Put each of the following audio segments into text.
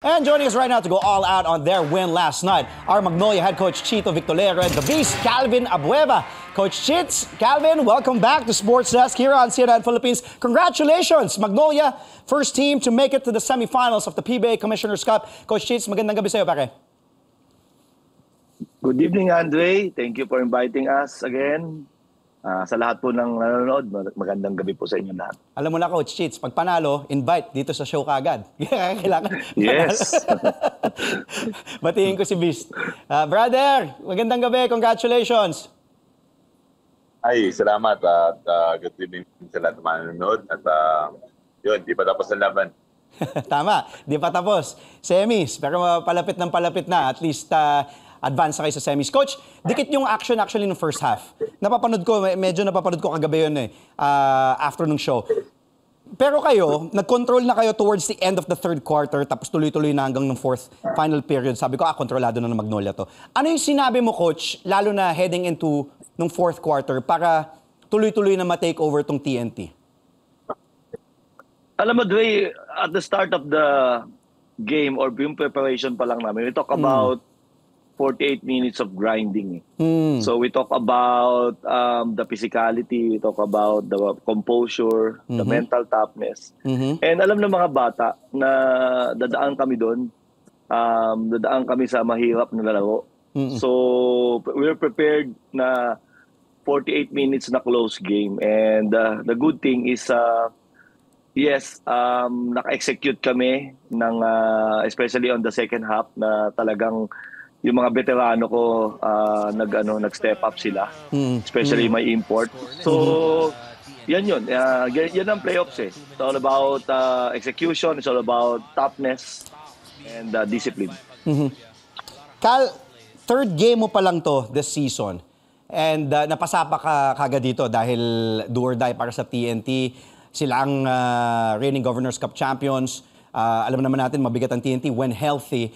And joining us right now to go all out on their win last night, our Magnolia head coach Chito Victorero and the Beast Calvin Abueva. Coach Chits, Calvin, welcome back to Sports Desk here on CNN Philippines. Congratulations, Magnolia, first team to make it to the semifinals of the PBA Commissioner's Cup. Coach Chits, magandang gabi sa'yo, pare. Good evening, Andre. Thank you for inviting us again. Sa lahat po ng nanonood, magandang gabi po sa inyo lahat. Alam mo na, Coach Chits, pag panalo, invite dito sa show kaagad. Kailangan. Yes. Batiin ko si Beast. Brother, magandang gabi. Congratulations. Ay, salamat at good evening sa lahat ng manonood. At yun, di pa tapos ang laban. Tama, di pa tapos. Semis, pero palapit ng palapit na. At least advance na kayo sa semis. Coach, dikit yung action actually ng first half. Medyo napapanood ko kagabi yun after ng show. Pero kayo, nag-control na kayo towards the end of the third quarter, tapos tuloy-tuloy na hanggang ng fourth final period. Sabi ko, kontrolado na ng Magnolia to. Ano yung sinabi mo, Coach, lalo na heading into ng fourth quarter, para tuloy-tuloy na ma-take over tong TNT? Alam mo, Dre, at the start of the game or yung preparation pa lang namin, we talk about 48 minutes of grinding. So we talk about the physicality, we talk about the composure, the mental toughness. And alam ng mga bata na dadaan kami doon, dadaan kami sa mahirap na laro. So we're prepared na 48 minutes na close game. And the good thing is, yes, naka-execute kami ng, especially on the second half, na talagang yung mga veterano ko nag-step up sila, especially my import. So yan yun. Yan ang playoffs eh. It's all about execution, it's all about toughness and discipline. Cal, third game mo pa lang to this season. And napasapa ka kagad dito dahil do or die para sa TNT. Sila ang reigning Governor's Cup champions. Alam naman natin, mabigat ang TNT when healthy.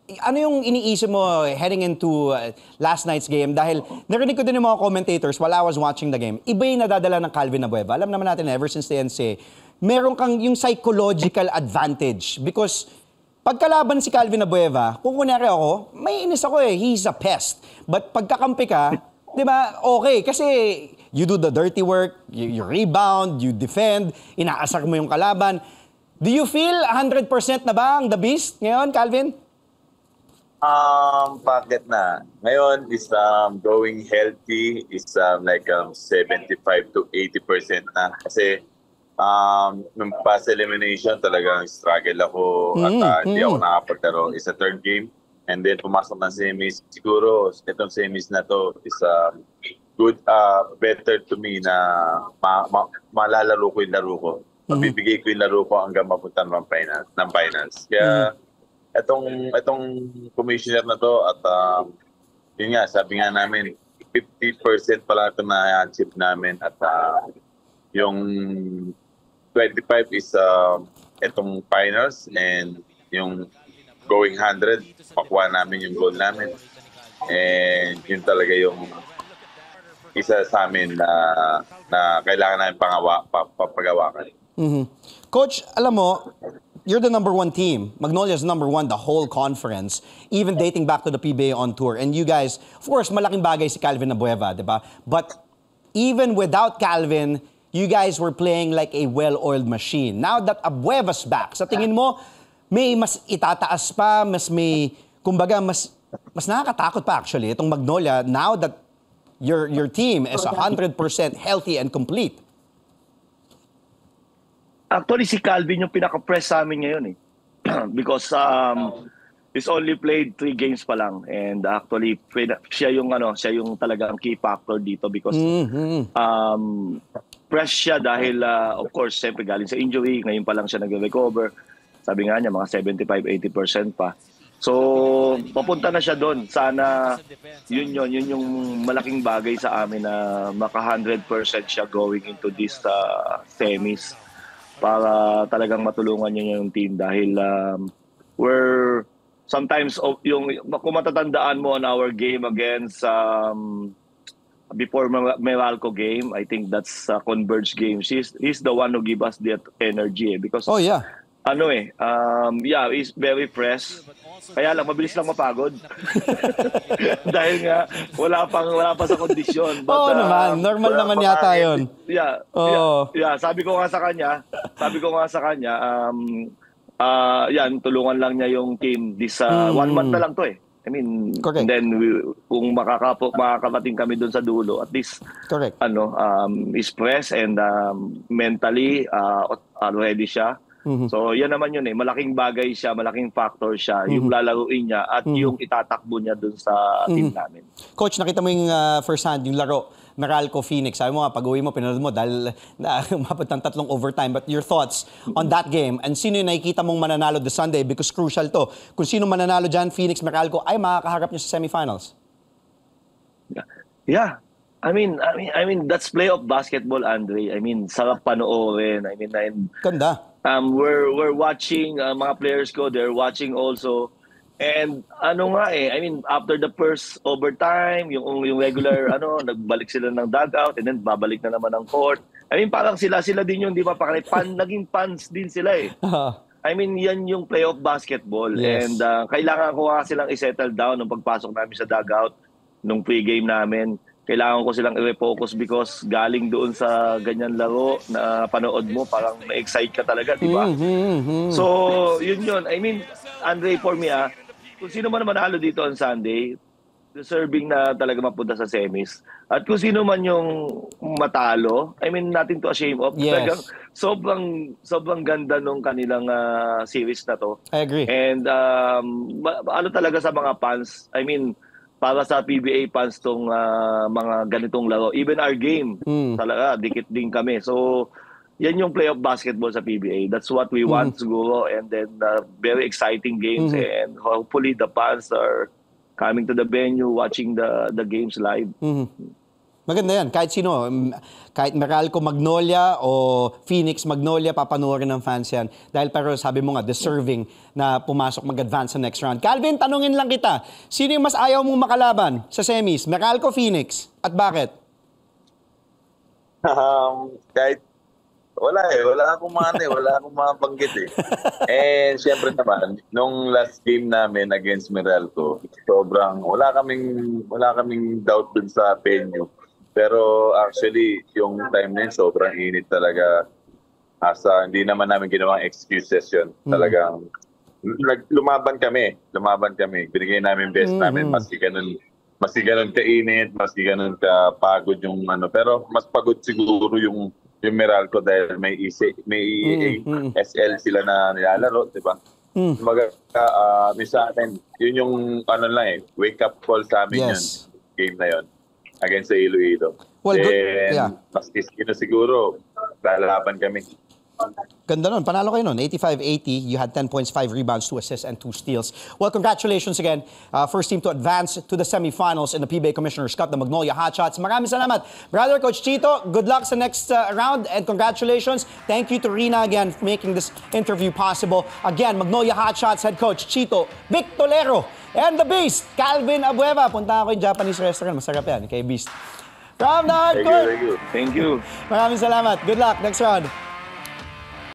Ano yung iniisip mo heading into last night's game? Dahil narinig ko din yung mga commentators while I was watching the game. Iba yung nadadala ng Calvin Abueva. Alam naman natin, ever since the NCAA, meron kang yung psychological advantage. Because pagkalaban si Calvin Abueva, kung kunyari ako, may inis ako eh, he's a pest. But pagkakampi ka, di ba, okay. Kasi you do the dirty work, you rebound, you defend, inaasar mo yung kalaban. Do you feel 100% na ba ang The Beast ngayon, Calvin? Bakit na? Ngayon is going healthy is like 75 to 80% na. Kasi nung past elimination talagang struggle ako at hindi ako nakapaglaro. It's a third game. And then pumasok ng semis. Siguro itong semis na to is good, better to me na malalaro ko yung laro ko. Mabibigay ko yung laro ko hanggang mapunta ng finals. Kaya itong commissioner na to at yun nga, sabi nga namin 50% pa lang ito na-achieve namin at yung 25 is itong finals and yung going 100 pakuha namin yung goal namin and yun talaga yung isa sa amin na kailangan namin papagawakan. Coach, alam mo, you're the number one team. Magnolia's number one the whole conference, even dating back to the PBA on tour. And you guys, of course, malaking bagay si Calvin Abueva, di ba? But even without Calvin, you guys were playing like a well-oiled machine. Now that Abueva's back, sa tingin mo, may mas itataas pa, kumbaga, mas nakakatakot pa actually, itong Magnolia, now that your team is 100% healthy and complete. Actually, si Calvin yung pinaka-press sa amin ngayon eh. Because he's only played 3 games pa lang. And actually, siya yung talagang key factor dito because press siya dahil, of course, siyempre galing sa injury. Ngayon pa lang siya nag-recover. Sabi nga niya, mga 75-80% pa. So, papunta na siya doon. Sana, yun yung malaking bagay sa amin na maka 100% siya going into this semis. Para talagang matulungan niya yung team dahil we're sometimes yung kung matatandaan mo on our game against before Meralco game, I think that's a Converge game. He's the one who give us that energy because yeah, he's very fresh. Kaya lang, mabilis lang mapagod. Dahil nga, wala pa sa kondisyon. Oo naman, normal naman yata yun. Yeah, sabi ko nga sa kanya, yan, tulungan lang niya yung team. This 1 month na lang to eh. I mean, Correct. and then kung makakarating kami doon sa dulo, at least Correct. is fresh and mentally ready siya. So yan naman yun eh, malaking bagay siya, malaking factor siya, yung lalaruin niya at yung itatakbo niya doon sa team namin. Coach, nakita mo yung first hand, yung laro, Meralco Phoenix. Sabi mo nga, pag-uwi mo, pinanood mo dahil umabot ng 3 overtime. But your thoughts on that game and sino yung nakikita mong mananalo this Sunday because crucial to. Kung sino mananalo dyan, Phoenix, Meralco, ay makakaharap niyo sa semifinals. Yeah. I mean that's playoff basketball, Andre. I mean, sarap panoorin. Ganda. We're watching mga players ko, they're watching also. And I mean, after the first overtime, yung regular nagbalik sila ng dugout and then babalik na naman ng court. I mean, parang sila din yung di ba naging fans din sila eh. I mean, yan yung playoff basketball. Yes. And kailangan ko nga silang i-settle down nung pagpasok namin sa dugout nung pre-game namin. Kailangan ko silang i-refocus because galing doon sa ganyan laro na panood mo, parang ma-excite ka talaga, di ba? So, yun. I mean, Andre, for me, kung sino man manalo dito on Sunday, deserving na talaga mapunta sa semis. At kung sino man yung matalo, I mean, nothing to ashamed of. Yes. Talagang sobrang ganda nung kanilang series na to. I agree. And talaga sa mga fans, I mean, para sa PBA fans tong mga ganitong laro. Even our game, talaga, dikit din kami. So, yan yung playoff basketball sa PBA. That's what we want siguro. And then, very exciting games. And hopefully, the fans are coming to the venue, watching the games live. Maganda yan. Kahit sino, kahit Meralco Magnolia o Phoenix Magnolia, papanoorin ng fans yan. Dahil pero sabi mo nga, deserving na pumasok mag-advance sa next round. Calvin, tanungin lang kita. Sino yung mas ayaw mong makalaban sa semis? Meralco, Phoenix? At bakit? Kahit wala akong mabanggit eh. And syempre naman, nung last game namin against Meralco, sobrang wala kaming doubt dun sa venue. Pero actually, yung time na yun, sobrang init talaga. Hindi naman namin ginawang excuses yun. Talagang, lumaban kami. Binigay namin best namin. Maski ganun kainit, maski ganun kapagod yung Pero mas pagod siguro yung Meralco dahil may SL sila na nilalaro, di ba? Sa atin, yun yung wake up call sa amin yun. Game na yun. Against sa Iloilo. Well, Maski siguro, lalaban kami. Ganda nun. Panalo kayo nun. 85-80. You had 10 points, 5 rebounds, 2 assists, and 2 steals. Well, congratulations again. First team to advance to the semifinals in the PBA Commissioner's Cup, the Magnolia Hotshots. Maraming salamat. Brother, Coach Chito, good luck sa next round and congratulations. Thank you to Rina again for making this interview possible. Again, Magnolia Hotshots head coach Chito Victolero and the Beast, Calvin Abueva. Punta ako yung Japanese restaurant. Masarap yan kay Beast. From the hardcourt. Thank you. Maraming salamat. Good luck next round.